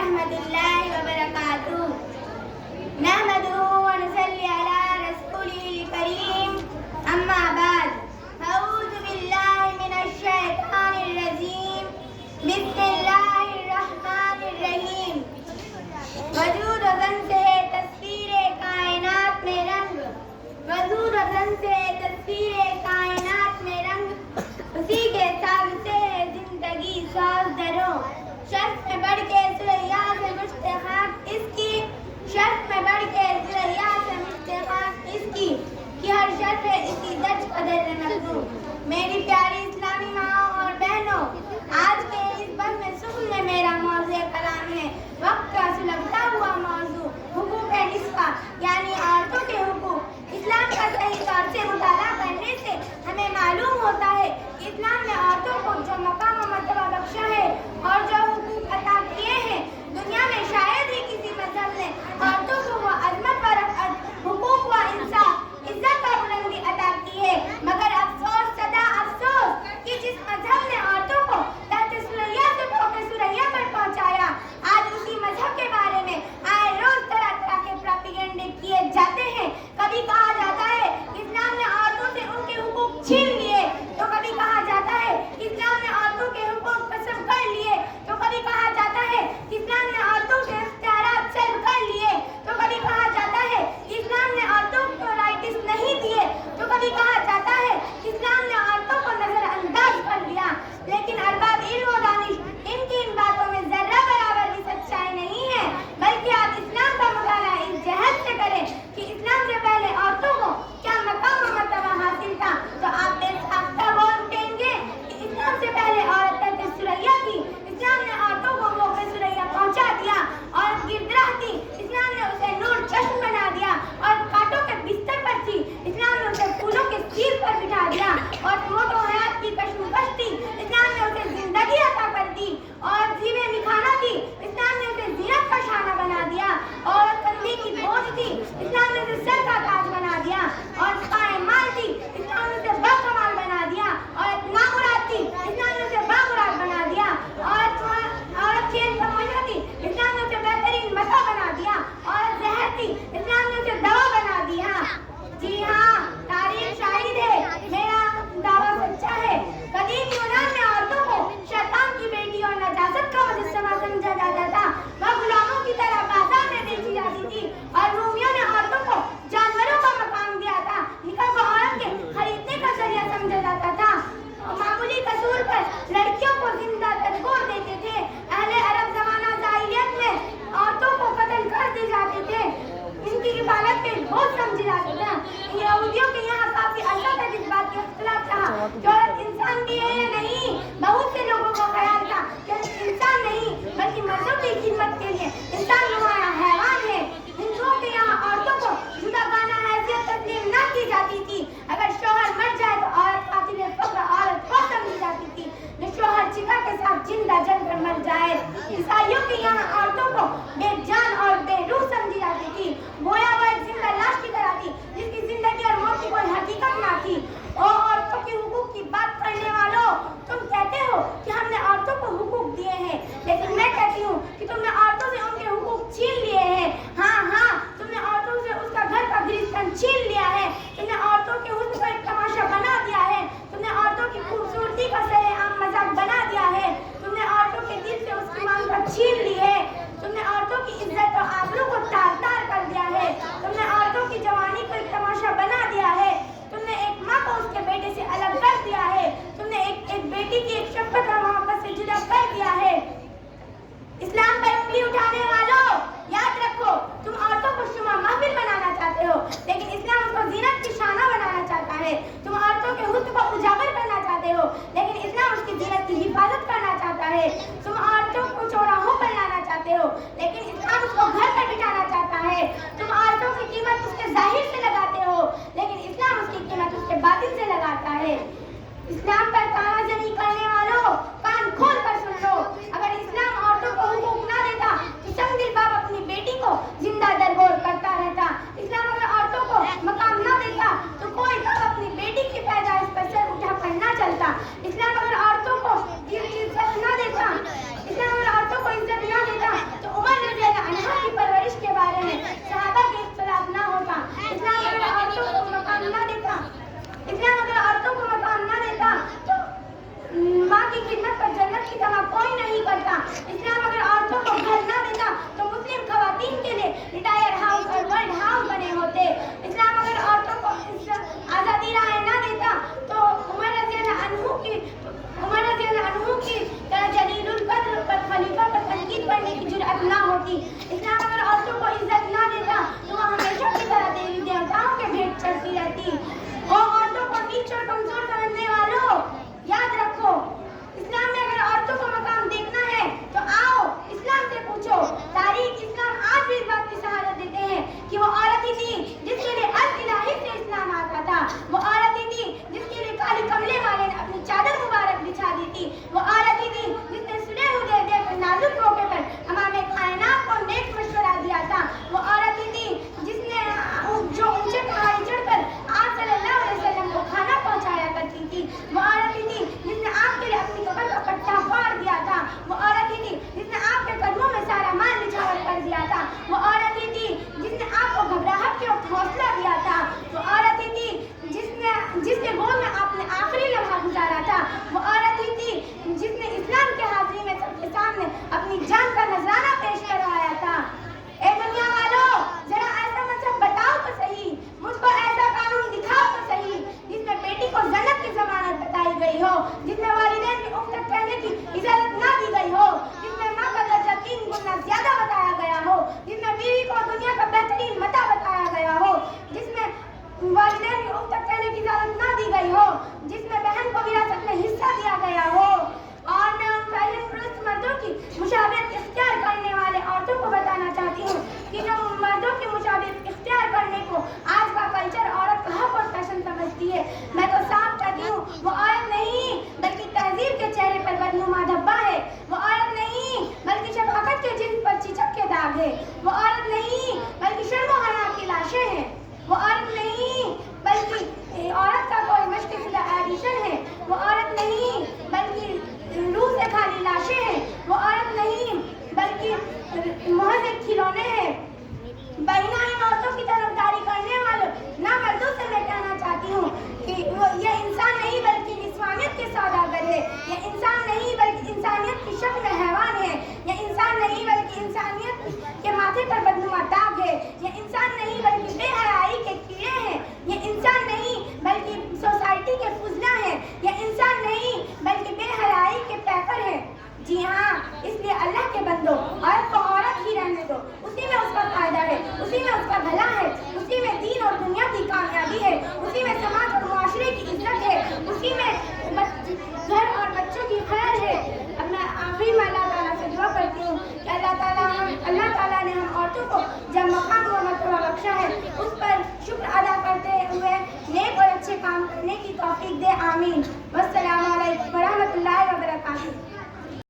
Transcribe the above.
रहमतुल्लाहि व बरकातुहू। नहमदुहू व नुसल्ली अला रसूलिहिल करीम। अम्मा बाद। अऊज़ु बिल्लाहि मिनश शैतानिर रजीम। बिस्मिल्लाहिर रहमानिर रहीम। वजूद वज़न से है तस्वीरे कायनात में रंग। वजूद वज़न से है तस्वीरे कायनात में रंग। उसी के साथ से है जिंदगी साज दरों। शर्फ में बढ़ के सुरैया से मुश्ताक इसकी। शर्फ में बढ़ के सुरैया से मुश्ताक इसकी कि हर शर्फ है इसी दर्ज कदर नखूं। मेरी प्यारी इस्लामी माओ और बहनों, आज के इस बस में सुबह में मेरा मौज़ू कलाम है वक्त का सुलगता हुआ मौजू हुकूक निस्वा यानी औरतों के हुकूक। इस्लाम का सही तौर से मुताला करने से हमें मालूम होता है कि इस्लाम ने औरतों को जो मकाम और मर्तबा बख्शा है और जो हुकूक अता किए हैं, दुनिया में शायद ही किसी मजहब ने औरतों को वो अजमत व रफ़अत, हुकूक व इंसाफ, इज्जत व बुलंदी अता की है। मगर अफसोस, सदा अफसोस कि जिस मजहब ने औरतों को तहत सुरैया से फौके सुरैया पर पहुंचाया, आज उसी मजहब के बारे में आए रोज तरह तरह के प्रोपेगेंडे किए जाते हैं। कभी कहा जाता है कि इस्लाम ने औरतों से उनके हुकूक छीन लिए, तो कभी कहा जाता है कि इस्लाम ने औरतों के हुकूक कसम कर लिए, तो कभी कहा जाता है कि इस्लाम ने औरतों के इख्तियारात सल्ब कर लिए, तो कभी कहा जाता है कि इस्लाम ने औरतों को राइट्स नहीं दिए, तो कभी कहा जाता है कि इस्लाम ने औरतों को नजरअंदाज कर लिया। लेकिन अरबाब इल्म व दानिश, इनकी इन बातों में जर्रा बराबर भी सच्चाई नहीं है। बल्कि आप इस्लाम का मुताला इस जहत से करें कि इस्लाम से पहले औरतों को क्या मकाम और मर्तबा हासिल था, तो आप बेसाख्ता बोल उठेंगे कि इस्लाम से पहले औरत तहत सुरैया थी, इस्लाम ने औरतों को मौके सुरैया पहुंचा दिया। औरत गिरदराह थी, इस्लाम ने उसे नूर चश्म बना दिया। और कांटों के बिस्तर पर थी, इस्लाम ने उसे फूलों के सिर पर बिठा दिया। और मौत व हयात की कशमकश थी, इस्लाम ने उसे जिंदगी अता कर दी। और जीवे निखाना थी, इस्लाम ने उसे जीनत का शाना बना दिया। और कंधे की बोझ थी, इस्लाम ने उसे सर का ताज बना दिया। और पायमाल थी, इस्लाम ने उसे बाकमाल बना दिया। और नामुराद थी, इस्लाम ने उसे बामुराद बना दिया। और खेल समझना थी, इस्लाम ने उसे बेहतरीन मता बना दिया। और जहर थी, इस्लाम ने उसे दवा बना दिया। जी हाँ, तारीख शाहिद है, मेरा दावा सच्चा है। कदीम यूनान में औरतों को शैतान की बेटी और नजासत का मुजस्समा समझा जाता था। वह गुलामों की तरह बाजार में बेची जाती थी। और रूमियों ने औरतों को जानवरों का मकाम दिया था। निकाह को औरत के खरीदने का जरिया समझा जाता था। मामूली कसूर पर लड़कियों को जिंदा तदकोर देते थे। अहले अरब जमाना जाहिलियत में औरतों को कत्ल कर दी जाते थे, इनकी किफालत के बोझ समझे जाते थे। यहूदियों के यहाँ काफी अर्सा तक इस बात का इख्तिलाफ रहा कि औरत इंसान भी है या नहीं। बहुत से लोगों को ख्याल था कि इंसान नहीं बल्कि मर्दों की खिदमत के लिए इंसान नुमाया हैवान है। हिंदुओं के यहाँ औरतों को जुदागाना हैसियत तस्लीम न की जाती थी। अगर शौहर मर जाए तो औरत कातिल फक्र औरत को समझी जाती थी, जो शौहर चिता के साथ जिंदा जलकर मर जाए। ईसाइयों के यहाँ औरतों को बेजान और बेरूह समझी जाती थी। गोया वह एक जिंदा लाश की तरह थी जिसकी जिंदगी और मौत की कोई हकीकत ना थी। और औरतों के हुकूक की बात करने वालों, तुम कहते हो कि हमने औरतों को हुकूक दिए हैं, लेकिन मैं कहती हूँ कि तुमने औरतों से उनके हुकूक छीन लिए हैं। हाँ, तुमने औरतों से उसका घर का गिरफ्तान छीन लिया है। तुमने औरतों के हुस्न को एक तमाशा बना दिया है। तुमने औरतों की खूबसूरती का सरेआम मजाक बना दिया है। तुमने औरतों के दिल से उसकी मांग को छीन ली है। तुमने औरतों की इज्जत और आबरू को तार-तार कर दिया है। तुमने औरतों की जवानी को एक तमाशा बना दिया है। तुमने एक माँ को उसके बेटे से अलग कर दिया है। तुमने एक बेटी की एक शफ़क़त और मोहब्बत से जुदा कर दिया है। इस्लाम पर उंगली उठाने वालों, याद रखो, तुम औरतों को शुमा महफिल बनाना चाहते हो, लेकिन इस्लाम उसको जीनत की शाना बनाना चाहता है। तुम औरतों के हुस्न को उजागर करना चाहते हो, लेकिन इस्लाम उसकी जीनत की हिफाजत करना चाहता है। तुम औरतों को चौराहों पर लाना चाहते हो, लेकिन इस्लाम उसको घर पर बिठाना चाहता है। तुम औरतों की कीमत उसके जाहिर से लगाते हो, लेकिन इस्लाम उसकी कीमत उसके बातिन से लगाता है। इस्लाम पर तानाजनी करने वालों, कान खोल कर सुन लो। अगर इस्लाम औरतों को हुकूक ना देता तो संगदिल बाप अपनी बेटी को जिंदा दरगोर करता रहता। इस्लाम अगर औरतों को मकाम ना देता तो कोई बाप अपनी बेटी की पैदाइश पर सर उठा कर ना चलता। इस्लाम अगर औरतों को इज्जत ना देता, इस्लाम अगर औरतों को इज्जत ना देता तो ایڈیشن ہے. وہ عورت نہیں بلکہ عورت کا کوئی مشکل شدہ ایڈیشن ہے. وہ عورت نہیں